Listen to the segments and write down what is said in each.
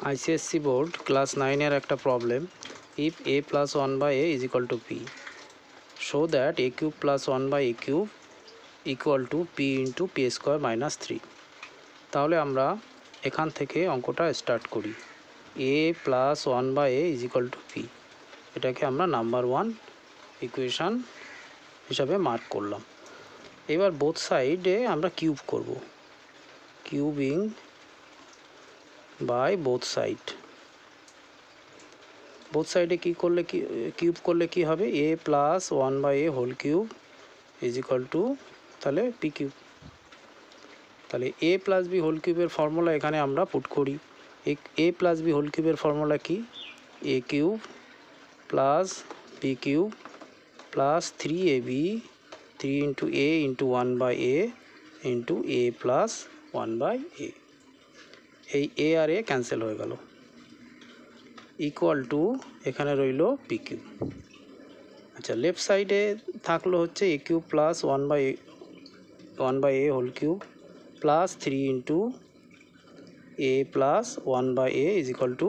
ICSC board class 9-এর একটা problem, if a plus 1 by a is equal to p, show that a cube plus 1 by a cube equal to p into p square minus 3। তাহলে আমরা এখান থেকে অঙ্কটা start করি। a plus 1 by a is equal to p, এটাকে আমরা number 1 equation হিসাবে mark করলাম। এবার বোথ সাইডে আমরা কিউব করব, cubing by both side. Both সাইডে কী করলে কিউব করলে কি হবে, a plus 1 by a whole cube is equal to তাহলে পি কিউব। তাহলে a প্লাস বি হোল কিউবের ফর্মুলা এখানে আমরা পুট করি। a প্লাস বি হোল কিউবের ফর্মুলা কি, a cube plus B cube plus 3ab 3 into a into 1 by a into a plus 1 by a। এই a R a cancel হয়ে গেল, equal to এখানে রইল পি কিউব। আচ্ছা, left সাইডে থাকলো হচ্ছে A cube plus 1 by A whole cube plus 3 into A plus 1 by A is equal to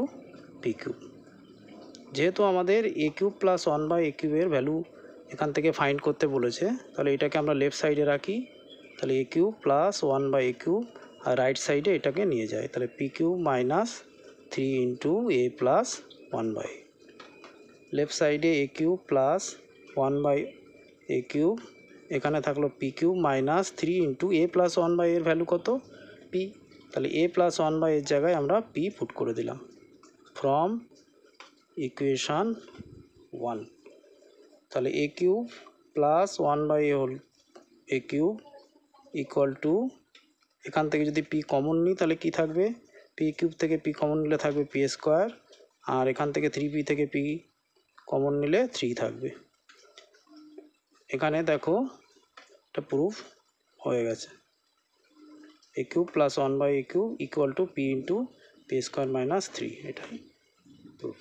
P cube. যেহেতু আমাদের A cube plus 1 by A কিউবের ভ্যালু এখান থেকে ফাইন্ড করতে বলেছে, তাহলে এটাকে আমরা লেফট সাইডে রাখি। তাহলে A cube plus 1 by A cube আর রাইট সাইডে এটাকে নিয়ে যায়, তাহলে P cube minus 3 into A plus 1 by. Left সাইডে A cube plus 1 by A cube, এখানে থাকলো P cube minus 3 into A plus 1 by এর ভ্যালু কত, পি। তাহলে এ প্লাস 1 বাই এর জায়গায় আমরা পি পুট করে দিলাম ফ্রম ইকুয়েশান 1। তাহলে A cube plus 1 by A whole A cube equal to, এখান থেকে যদি পি কমন নিই তাহলে কি থাকবে, পি কিউব থেকে পি কমন নিলে থাকবে পি স্কোয়ার, আর এখান থেকে 3p থেকে p কমন নিলে 3 থাকবে। এখানে দেখো এটা প্রুফ হয়ে গেছে, A cube plus 1 by A cube equal to P into P square minus 3, এটাই প্রুফ।